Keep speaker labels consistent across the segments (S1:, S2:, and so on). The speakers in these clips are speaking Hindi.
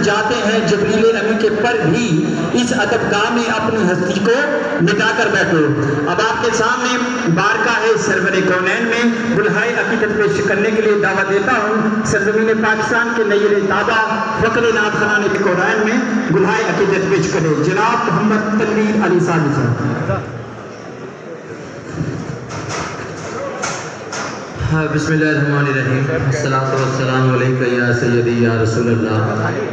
S1: जाते हैं जिब्रील अमीन के पर भी इस अदबगाह में अपनी हस्ती को मिटा कर बैठो। अब आपके सामने बारका है सरवर कौनैन में बुल्हाए अकीदत पेश करने के लिए दावत देता हूँ। सरजमीन पाकिस्तान के नैर ताबा फ़क्र नात ख़ानान कुरान में बुल्हाए अकीदत पेश करे जनाब मोहम्मद तनवीर अली साहब साहब।
S2: बिस्मिल्लाहिर्रहमानिर्रहीम। अस्सलातु वस्सलामु अलैका या सय्यदी या रसूलल्लाह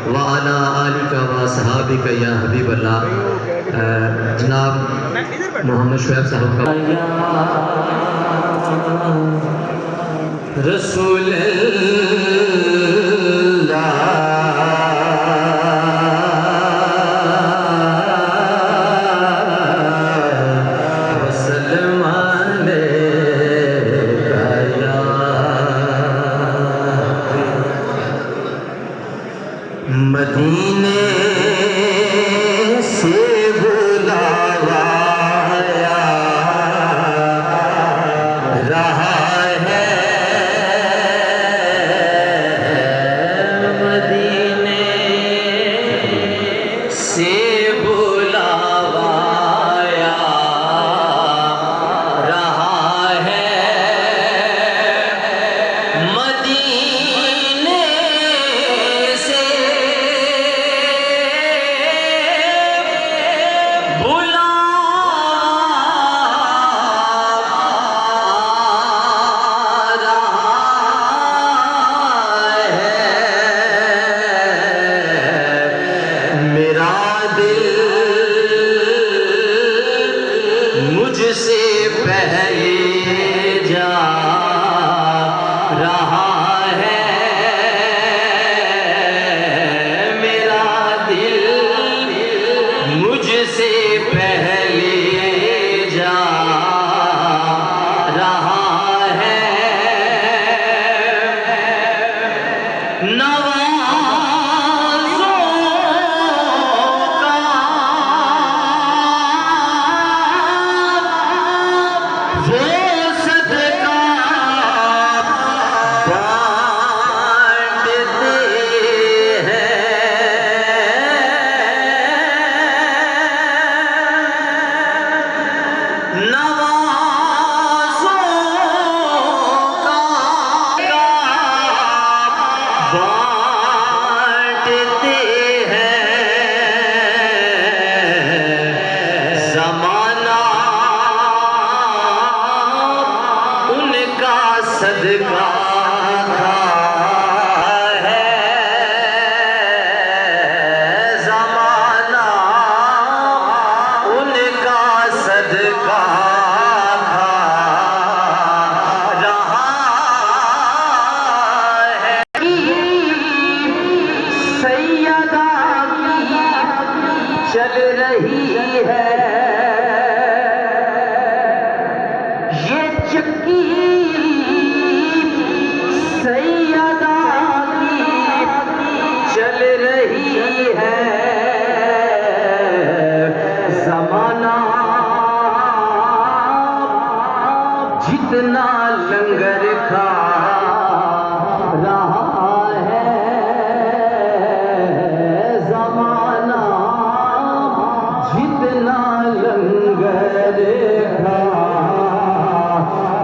S2: व अला आलिका व सहाबिका या हबीबल्लाह। जनाब मोहम्मद शुएब साहब का
S3: मदीने से बुलाया रहा है, मदीने से बुलाया रहा है, मदीने से मुझसे पहले जा रहा है, मेरा दिल मुझसे पहले जा रहा है, बांटते हैं, ज़माना उनका सदका है, ज़माना उनका सदका चल रही है ये चक्की सैयदा की चल रही है, ज़माना जितना लंगर खा रहा है, ज़माना जितना लंगर खा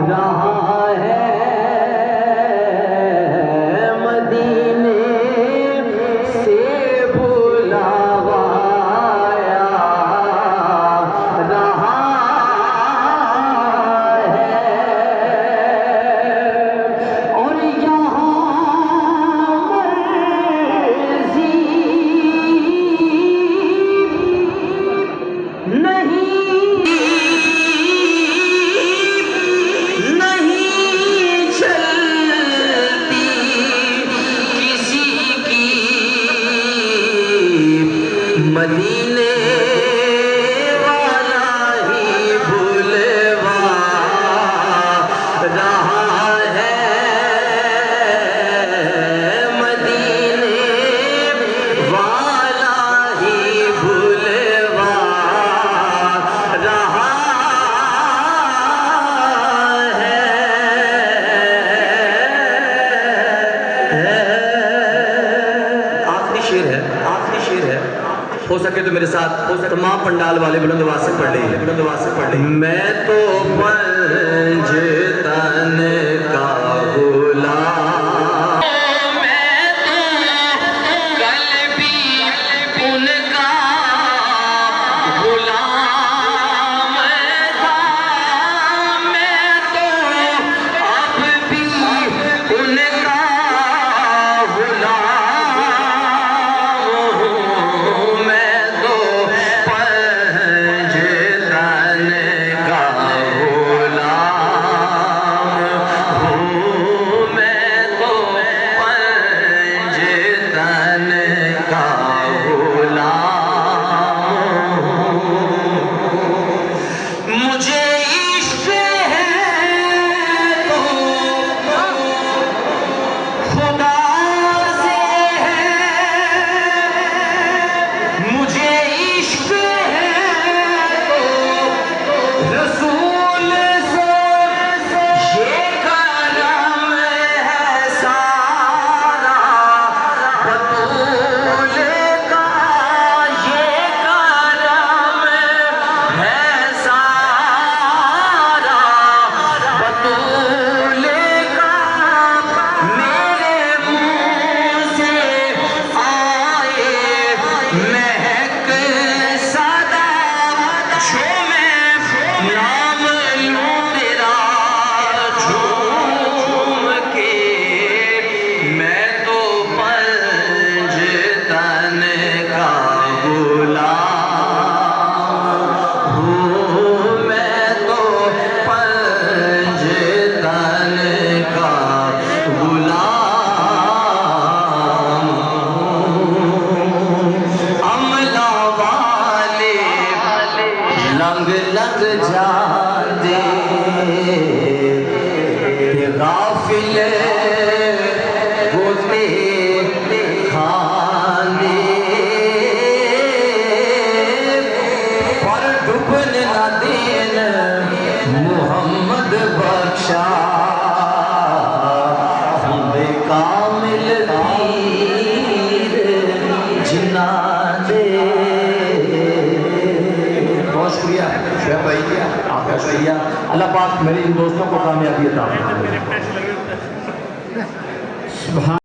S3: रहा है, मदीने से
S2: आखिरी शेर है। हो सके तो मेरे साथ तमाम पंडाल वाले बुलंद आवाज से पढ़ लें, बुलंद आवाज से पढ़ लें। मैं तो पंजतन का गुलाम, लंग लग जाते गाफिल होते खाने पर डूबन न देन मोहम्मद बख्शा कामिल पीर जिन्ना दे। बहुत शुक्रिया शुएब भाई, आपका शुक्रिया। अल्लाह पाक मेरे इन दोस्तों को कामयाबी अता फरमाए।